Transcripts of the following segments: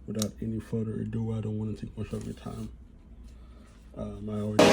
without any further ado, I don't want to take much of your time. I already.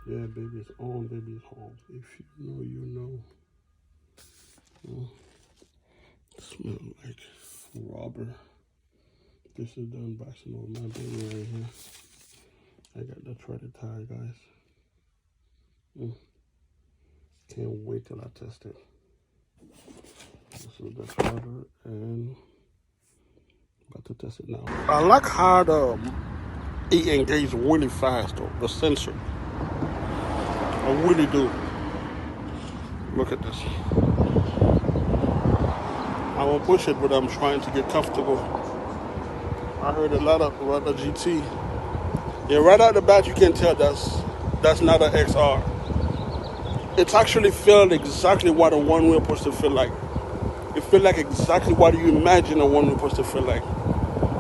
Yeah, baby's on, baby's home. If you know, you know. Smell like rubber. This is the unboxing of my baby right here. I got the threaded tie, guys. Can't wait till I test it. This is the threader and about to test it now. I like how it engages really fast though, the sensor. I really do. Look at this. I won't push it, but I'm trying to get comfortable. I heard a lot of Rubber GT. Yeah, right out the bat you can tell that's not an XR. It's actually felt exactly what a one wheel supposed to feel like. It feels like exactly what you imagine a one wheel supposed to feel like.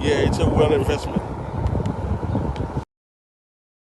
Yeah, it's a well investment.